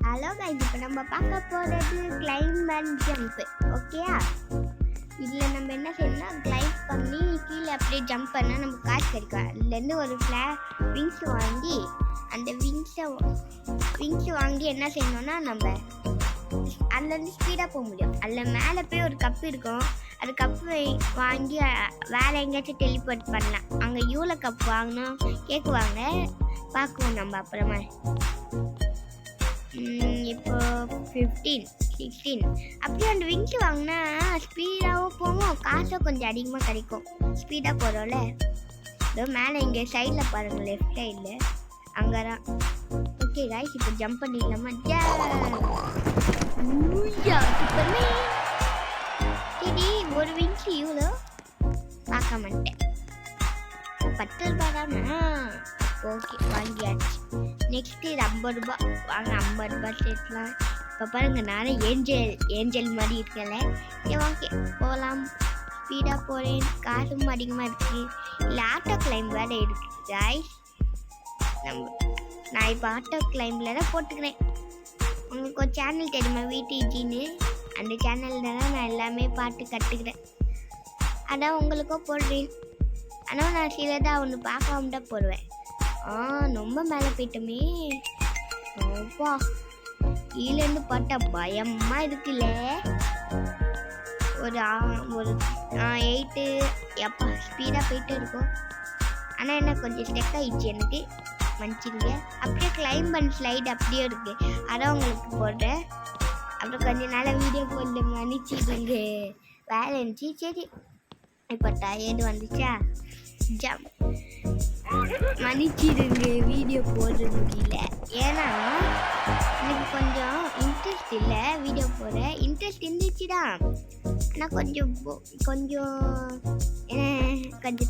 Hello guys, இப்போ நம்ம பார்க்க போகிறது கிளைம் அண்ட் ஜம்ப். ஓகேயா? இதில் நம்ம என்ன செய்யணும்னா கிளைம் பண்ணி கீழே அப்படியே ஜம்ப் பண்ணால் நமக்கு காசு கிடைக்கும். அதுலேருந்து ஒரு விங்ஸ் வாங்கி அந்த விங்ஸை வாங்கி என்ன செய்யணும்னா நம்ம அதுலேருந்து ஸ்பீடாக போக முடியும். அதில் மேலே போய் ஒரு கப்பு இருக்கும். அது கப்பு வாங்கி வேறு எங்கேயாச்சும் டெலிபோர்ட் பண்ணலாம். அங்கே யூல கப் வாங்கணும் கேட்குவாங்க, பார்க்குவோம் நம்ம அப்புறமா. இப்போ 15, 16 அப்படியே அந்த விங்ஸ் வாங்கினா ஸ்பீடாகவும் போவோம், காசும் கொஞ்சம் அதிகமாக கிடைக்கும். ஸ்பீடாக போகிறோம்ல, இதோ மேலே இங்கே சைடில் பாருங்கள், லெஃப்ட் சைடில் அங்கே தான். ஓகே காய்ஸ், இப்போ ஜம்ப் பண்ணிடலாமா? சரி, ஒரு விங்ஸ் இவ்வளோ பார்க்க மாட்டேன், 10 ரூபா தானா? ஓகே, வாங்கியாச்சு. நெக்ஸ்ட்டு இது 50 ரூபா. வாங்க 50 ரூபா சேர்க்கலாம். இப்போ பாருங்கள், நானும் ஏஞ்சல் மாதிரி இருக்கல. சரி ஓகே, போகலாம். ஸ்பீடாக போகிறேன், காசும் அதிகமாக இருக்குது. இல்லை ஆட்டோ கிளைம் வேறு இருக்குது காய்ஸ். நான் இப்போ ஆட்டோ கிளைம்பில் தான் போட்டுக்கிறேன். உங்களுக்கு ஒரு சேனல் தெரியுமா, விடிஜின்னு? அந்த சேனலில் தான் நான் எல்லாமே பாட்டு கற்றுக்கிறேன். அதான் உங்களுக்கும் போடுறேன். ஆனால் நான் சிலதாக ஒன்று பார்க்காம தான் போடுவேன். ரொம்ப மேலே போயிட்டோமே. அப்பா, கீழேருந்து பார்த்தா பயமாக இருக்குல்ல. ஒரு 8 எப்பா ஸ்பீடாக போயிட்டு இருக்கும். ஆனால் என்ன கொஞ்சம் ஸ்டெக் ஆகிடுச்சு, எனக்கு மன்னிச்சிருங்க. அப்படியே கிளைம் பண்ண ஸ்லைடு அப்படியே இருக்குது, அதான் உங்களுக்கு போடுறேன். அப்புறம் கொஞ்ச நாள் வீடியோ போடல, மன்னிச்சிடுங்க, வேலை இருந்துச்சு. சரி, இப்போ டயர்டு வந்துச்சா, ஜம்ப் மன்னிச்சிடுங்க, வீடியோ போட முடியல. ஏன்னா எனக்கு கொஞ்சம் இன்ட்ரெஸ்ட் இல்லை, வீடியோ போட இன்ட்ரெஸ்ட் இருந்துச்சுதான். ஆனால் கொஞ்சம்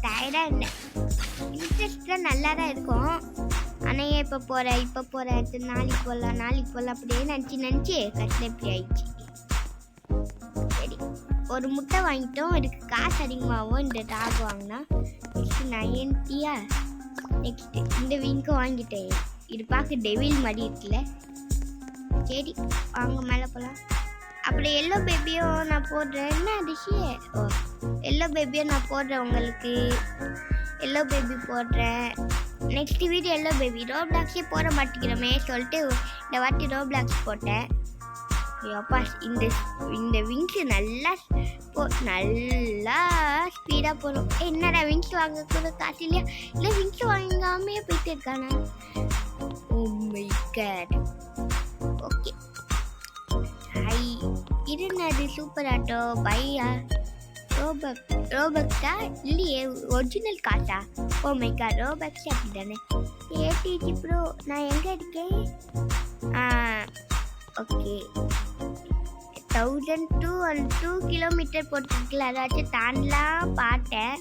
டயர்டாக இருந்தேன். இன்ட்ரெஸ்ட் தான் நல்லா தான் இருக்கும். ஆனால் ஏன் இப்போ போகிறேன் நாளைக்கு போகலாம் அப்படியே நினச்சி கஷ்டம் இப்படி ஆயிடுச்சு. சரி, ஒரு முட்டை வாங்கிட்டோம், இதுக்கு காசு அதிகமாகவும். இந்த டாக் வாங்கினா 90. நெக்ஸ்ட்டு இந்த விங்க்கு வாங்கிட்டேன். இது பார்க்க டெவில் மாதிரி இருக்குல்ல. சரி வாங்க மேலே போகலாம். அப்படி எல்லோ பேபியும் நான் போடுறேன். என்ன டிஷ்ஷு? எல்லோ பேபியும் நான் போடுறேன், உங்களுக்கு எல்லோ பேபி போடுறேன். Next video yellow baby. ரோப்ளாக்ஸே போட மாட்டேங்கிறோமே சொல்லிட்டு இந்த வாட்டி ரோப்ளாக்ஸ் போட்டேன். அப்பா, இந்த விங்ஸ் நல்லா ஸ்பீடாக போகணும். என்னடா விங்ஸ் வாங்க கூட காசு இல்லையா? இல்லை விங்ஸ் வாங்காமே போயிட்டு இருக்கானா? Oh my god. ஓகே, இது சூப்பர் ஆட்டோ பையா. ரோபக்ஸா இல்லையே, ஒரிஜினல் காசா? ஓ மை காட், ரோபக்ஸ் அப்படி தானே. ஏடிஜி ப்ரோ, நான் எங்கே இருக்கேன்? ஓகே, 1002 கிலோமீட்டர் போட்டுருக்குல, அதாச்சும் தாண்டலாம் பார்த்தேன்.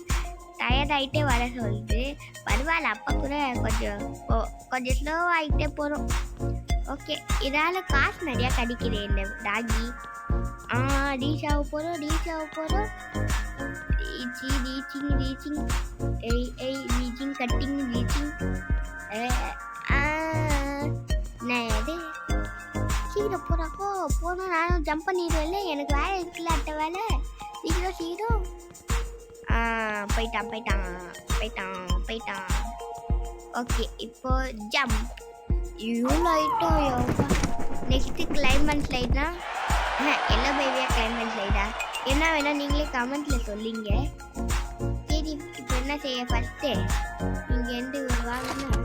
டயர்ட் ஆகிட்டே வர சொல்லுது. பரவாயில்ல, அப்போ கூட கொஞ்சம் ஸ்லோவாகிட்டே போகிறோம். ஓகே, இதால் காசு நிறையா கிடைக்குது இந்த டாகி. ரீச் ஆக போகிறோம். ரீச்சிங் கட்டிங் அது சீக்கிரம் போகிறோம். நானும் ஜம்ப் பண்ணிடுவேன்ல, எனக்கு வேலை இருக்குல்ல, அட்ட வேலை. சீக்கிரம் போயிட்டான். ஓகே, இப்போ ஜம்ப். இவ்வளோ ஆகிட்டோம். நெக்ஸ்ட்டு கிளைமேட் ஸ்லைட்னா எல்லோ பேபியா கிளைமேட் ஸ்லைடா? என்ன வேணால் நீங்களே கமெண்ட்டில் சொல்லிங்க. சரி, இப்போ என்ன செய்ய? ஃபஸ்ட்டு இங்கேருந்து வாங்கணும்.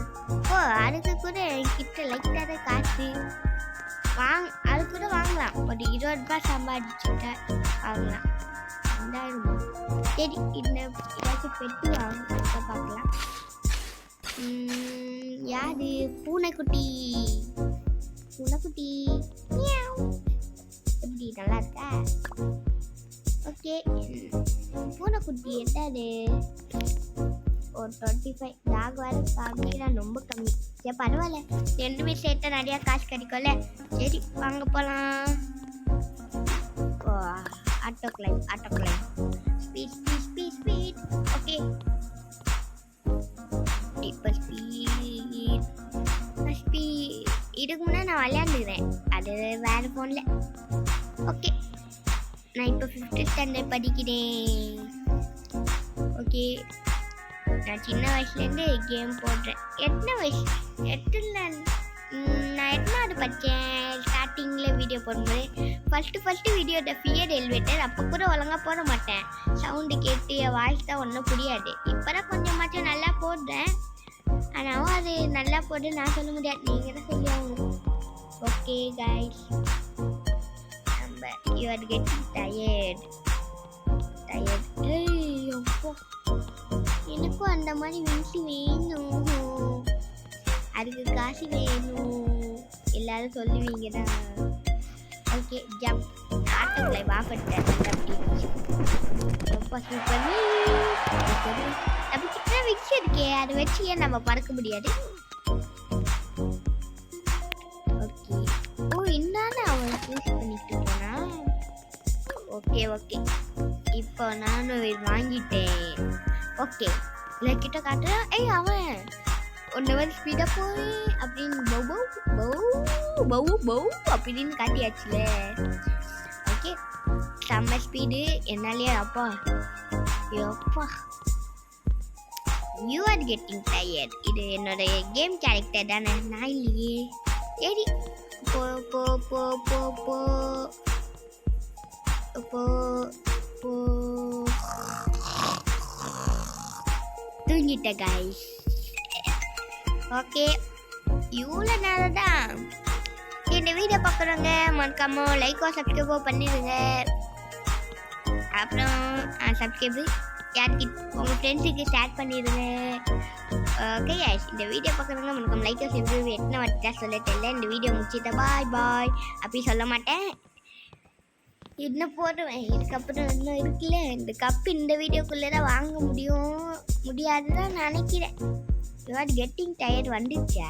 அதுக்கு கூட என்கிட்ட லைட்டாக தான் காசு. அது கூட வாங்கலாம். ஒரு 20 ரூபாய் சம்பாதிச்சுட்டா வாங்கலாம். 2000 ரூபாய். சரி, ஏதாச்சும் பெட்டு வாங்க பார்க்கலாம். யாரு? பூனைக்குட்டி. எப்படி நல்லா இருக்கா? ஓகே, பூனைக்குட்டி என்னது? ஒரு 25. டாக் வேறு காமிக்கிறான், ரொம்ப கம்மி. சரி பரவாயில்ல, ரெண்டுமே சேர்த்தா நிறையா காசு கிடைக்கும்ல. சரி வாங்க போகலாம். Auto claim speed. ஓகே, இப்போ ஸ்பீட் இதுக்கு முன்னே நான் விளையாண்டுக்கிறேன், அது வேறு ஃபோனில். ஓகே, நான் இப்போ 5th ஸ்டாண்டர்ட் படிக்கிறேன். ஓகே, நான் சின்ன வயசுலேருந்து கேம் போடுறேன். எத்தனை வயசு? நான் எத்தனாவது படித்தேன்? ஸ்டார்டிங்கில் வீடியோ போடும்போது first video the fear elevator. அப்போ கூட ஒழுங்காக போட மாட்டேன், சவுண்டு கேட்டு என் வாய்ஸ் தான் ஒன்றும் புரியாது. இப்போ தான் கொஞ்சமாச்சும் நல்லா போடுறேன். ஆனாலும் அது நல்லா போட்டு நான் சொல்ல முடியாது, நீங்கள் தான் சொல்லி ஆகணும். ஓகே கைஸ், நம்ம யூ ஆர் கெட்டிங் டயர்ட். ஏய் அப்போ எனக்கும் அந்த மாதிரி வின்சி வேணும், அதுக்கு காசு வேணும், எல்லாரும் சொல்லுவீங்க தான். Okay, jump. ஆட்டோக்களை வாப்பட்டேன். ரொம்ப சூப்பர். நம்ம கிட்ட விக்ஸ் இருக்கே, அதை வச்சு ஏன் நம்ம பறக்க முடியாது? ஓகே, ஓ இந்தானே அவன் யூஸ் பண்ணிட்டு போனா. ஓகே ஓகே, இப்போ நானும் வாங்கிட்டேன். ஓகே, இல்லை கிட்ட காட்டுறேன். ஏய் அவன் ஒன்று வந்து ஸ்பீடாக போய் அப்படின்னு பவு அப்படின்னு காட்டியாச்சுல. ஓகே, செம்ம ஸ்பீடு என்னாலே. அப்பா யூ ஆர் கெட்டிங் டயர்ட். இது என்னோட கேம் கேரக்டர் தானே, நான் இல்லையே. சரி, போ போ போ போ போ போ போ தூங்கிட்ட கைஸ். ஓகே, இவ்வளோ நேரம் தான். இந்த வீடியோ பார்க்குறவங்க மறக்காம லைக்கோ சப்ஸ்கிரைபோ பண்ணிடுங்க. அப்புறம் சப்ஸ்கிரைபு யார்கிட்ட உங்கள் ஃப்ரெண்ட்ஸுக்கு ஷேர் பண்ணிடுங்க. ஓகே கைஸ், இந்த வீடியோ பார்க்குறவங்க மறக்காம லைக்கோ சப்ஸ்கிரைப் எத்தனை வாட்டி தான் சொல்ல தெரியல. இந்த வீடியோ முடிச்சுட்டா பாய் பாய் அப்படி சொல்ல மாட்டேன், இன்னும் போடுவேன். இதுக்கப்புறம் இன்னும் இருக்குல்ல, இந்த கப்பு இந்த வீடியோக்குள்ளே தான் வாங்க முடியாதுதான் நினைக்கிறேன். யூ ஆர் கெட்டிங் டயர்ட் வந்துச்சா?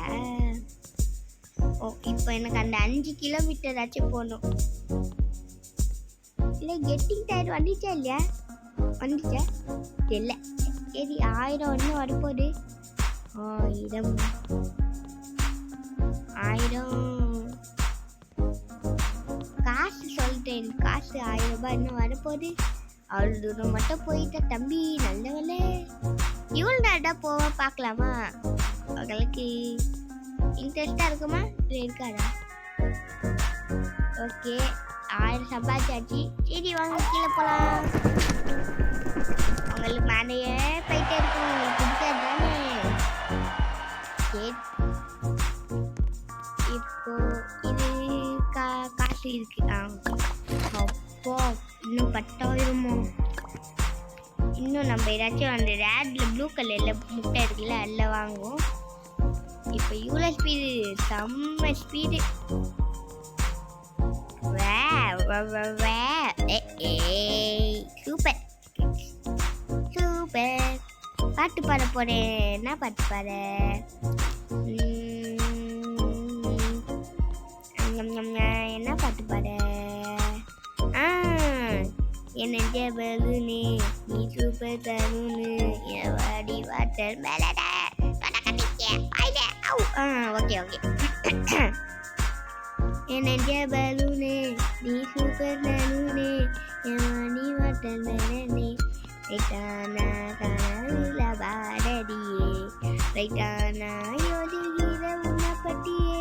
ஓ, இப்போ எனக்கு அந்த 5 கிலோமீட்டர் ஆச்சும் போகணும். இல்லை கெட்டிங் டயர்ட் வந்துச்சா இல்லையா? வந்துச்சா இல்லை. சரி, 1000 ஒன்று வரப்போகுது. 1000 காசு சொல்லிட்டேன். காசு 1000 ரூபாய் இன்னும் வரப்போகுது. அவ்வளோ தூரம் மட்டும் போயிட்டா தம்பி, நல்ல வேலை. இவ்வளோ நேரம் போவ பார்க்கலாமா? உங்களுக்கு இன்ட்ரெஸ்டாக இருக்குமா இல்லை இருக்காதா? ஓகே, 1000 சம்பாதிச்சாச்சு. சரி வாங்க கீழே போகலாம். உங்களுக்கு மேலேயே போயிட்டே இருக்கும், உங்களுக்கு பிடிக்காது தானே? சரி, இப்போ இது காசு இருக்கு. அப்போ இன்னும் 10,000மோ? இன்னும் நம்ம ஏதாச்சும் அந்த ரேடில் ப்ளூ கலரில் முட்டை இருக்குல்ல, அதில் வாங்குவோம். இப்போ இவ்வளோ ஸ்பீடு, செம்ம ஸ்பீடு. Super super. பாட்டு பாட போறேன். என்ன பாட்டு பாட? என்ன பாட்டு பாட? என்ன ஜபலுனே நீ சூப்பர் தருணு எவாடி வாட்டர் மேலட ஓகே ஓகே. என்ன ஜபலுனே நீ சூப்பர் தருணே எவாடி வாட்டர் மேலனே ரைட்டானா கனவுல பாடடியே ரைட்டானா யோதிகிற உன்னை பட்டியே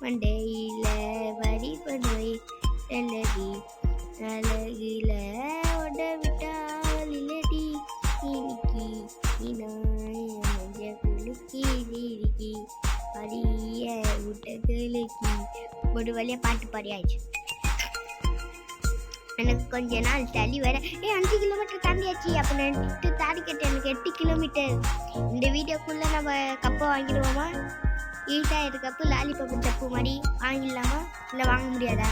மண்டையில வரி பண்ணுவை நல்லடி அழகில ஒட விட்டால் இல்லடி இன்னைக்கு குலுக்கி நீரிக்கி அடிய விட்டகளுக்கி ஒரு வழியாக பாட்டு பாடியாச்சு. எனக்கு கொஞ்ச நாள் தள்ளி வர 5 கிலோமீட்டர் தாண்டியாச்சு. அப்போ நட்டு தாடிக்கட்டு எனக்கு 8 கிலோமீட்டர். இந்த வீடியோக்குள்ளே நம்ம கப்பை வாங்கிடுவோமா? ஈஸாக இருக்கப்போ லாலிபப்பு சப்பு மாதிரி வாங்கிடலாமா? இல்லை வாங்க முடியாதா?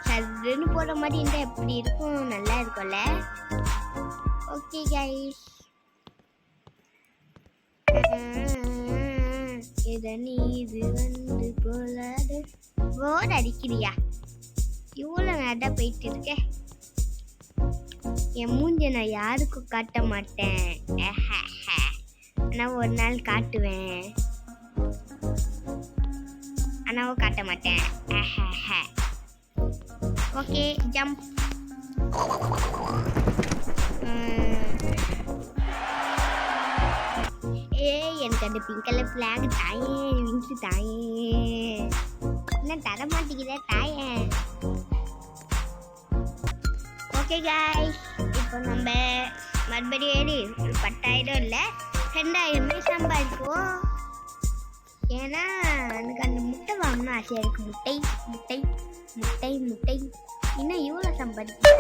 சதுன்னு போடுற மாதிரி இருந்தால் எப்படி இருக்கும்? நல்லா இருக்கும்ல. ஓகே கைஸ், இது வந்து போலாது. போர் அடிக்கிறியா? இவ்வளோ நேரம் போயிட்டு இருக்கேன். என் மூஞ்ச நான் யாருக்கும் காட்ட மாட்டேன். நான் ஒரு நாள் காட்டுவேன். கனவு காட்ட மாட்டேன். Okay jump. எனக்கு அந்த பிங்க் கலர் ஃபிளாக் தாயே, விங்ஸ் தாயே, என்ன தர மாட்டேங்குதே தாயே. ஓகே காய்ஸ், இப்போ நம்ம மறுபடியும் ஏறி ஒரு 10,000 இல்லை 2,000 சம்பாதிப்போம். ஏன்னா எனக்கு அந்த முட்டை வாங்கணும் ஆசையாக இருக்குது. முட்டை முட்டை முட்டை முட்டை இன்னும் இவ்வளோ சம்பாதிப்போம்.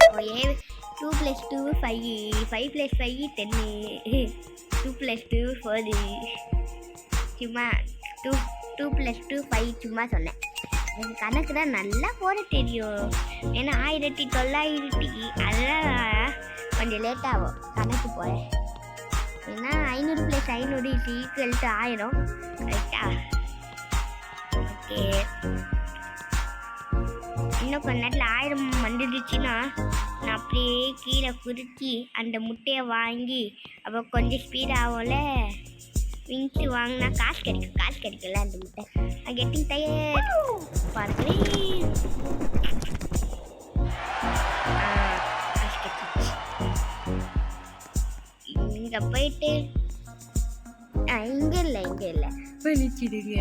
2 + 2 5, 5 + 5 10, 2 + 2 4. சும்மா 2 + 2 5 சும்மா சொன்னேன். எனக்கு கணக்கு தான் நல்லா போட தெரியும். ஏன்னா 1900 அதெல்லாம் கொஞ்சம் லேட் ஆகும் கணக்கு போட. ஏன்னா 500 + 500 = 1000. கரெக்டா? ஓகே, இன்னும் கொஞ்ச நேரத்தில் 1000 வந்துடுச்சுன்னா நான் அப்படியே கீழே குதிச்சு அந்த முட்டையை வாங்கி அப்போ கொஞ்சம் ஸ்பீட் ஆகும்ல. விங்ஸ் வாங்கினா காசு கிடைக்கல அந்த முட்டை. நான் கெட்டிங் டயர் பார்க்குறேன். காசு கிடைச்சிச்சு. இங்கே போயிட்டு இங்கே இல்லை மன்னிச்சிடுங்க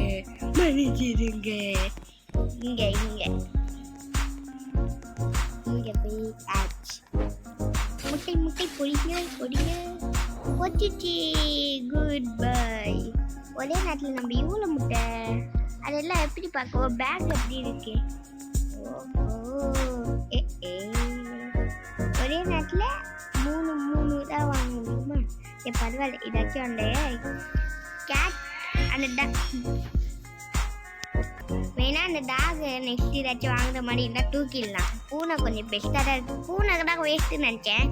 இங்கே போய் ஆச்சு. முட்டை பொடிங்க போச்சுச்சு. Good bye. ஒரே நேரத்தில் நம்ம இவ்வளோ முட்டை அதெல்லாம் எப்படி பார்க்க பேக் எப்படி இருக்கு. ஒரே நேரத்தில் 3 தான் வாங்க முடியுமா? பரவாயில்ல, இதாச்சும் அந்த கேட் அந்த வேணா அந்த டாக் நெக்ஸ்ட் ஏதாச்சும் வாங்குற மாதிரி இருந்தால் தூக்கிடலாம். பூனை கொஞ்சம் பெஸ்ட்டாக தான் இருக்குது. பூனை தான் வேஸ்ட்டுன்னு நினச்சேன்.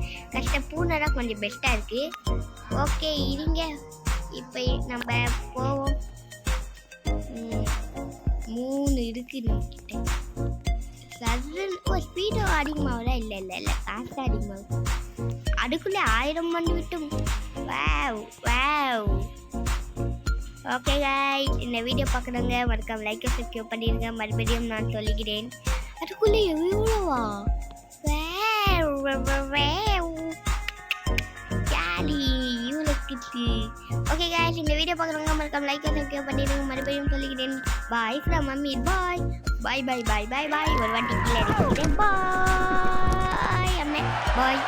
பூனை தான் கொஞ்சம் பெஸ்ட்டாக இருக்குது. ஓகே இருங்க, இப்போ நம்ம போவோம். 3 இருக்குது நம்மக்கிட்ட. ஸ்பீடோ அதிகமாகல? இல்லை காசு அதிகமாகும். அதுக்குள்ளே 1000 வந்து விட்டும். வாவ். ஓகே காய்ஸ், இந்த வீடியோ பார்க்குறவங்க மறக்காம லைக் சப்ஸ்கிரைப் பண்ணிடுங்க. மறுபடியும் நான் சொல்லிக்கிறேன், அதுக்குள்ளே எவ்வளோவா ஜாலி இவ்வளோ கிட்டு. ஓகே காய்ஸ், இந்த வீடியோ பார்க்குறவங்க மறக்காம லைக் சப்ஸ்கிரைப் பண்ணிடுங்க. மறுபடியும் சொல்லிக்கிறேன், பாய் ஃப்ரம் மம்மி. பாய். ஒரு வாட்டி கீழே இருக்கிறேன். பாய் அம்மே. பாய்.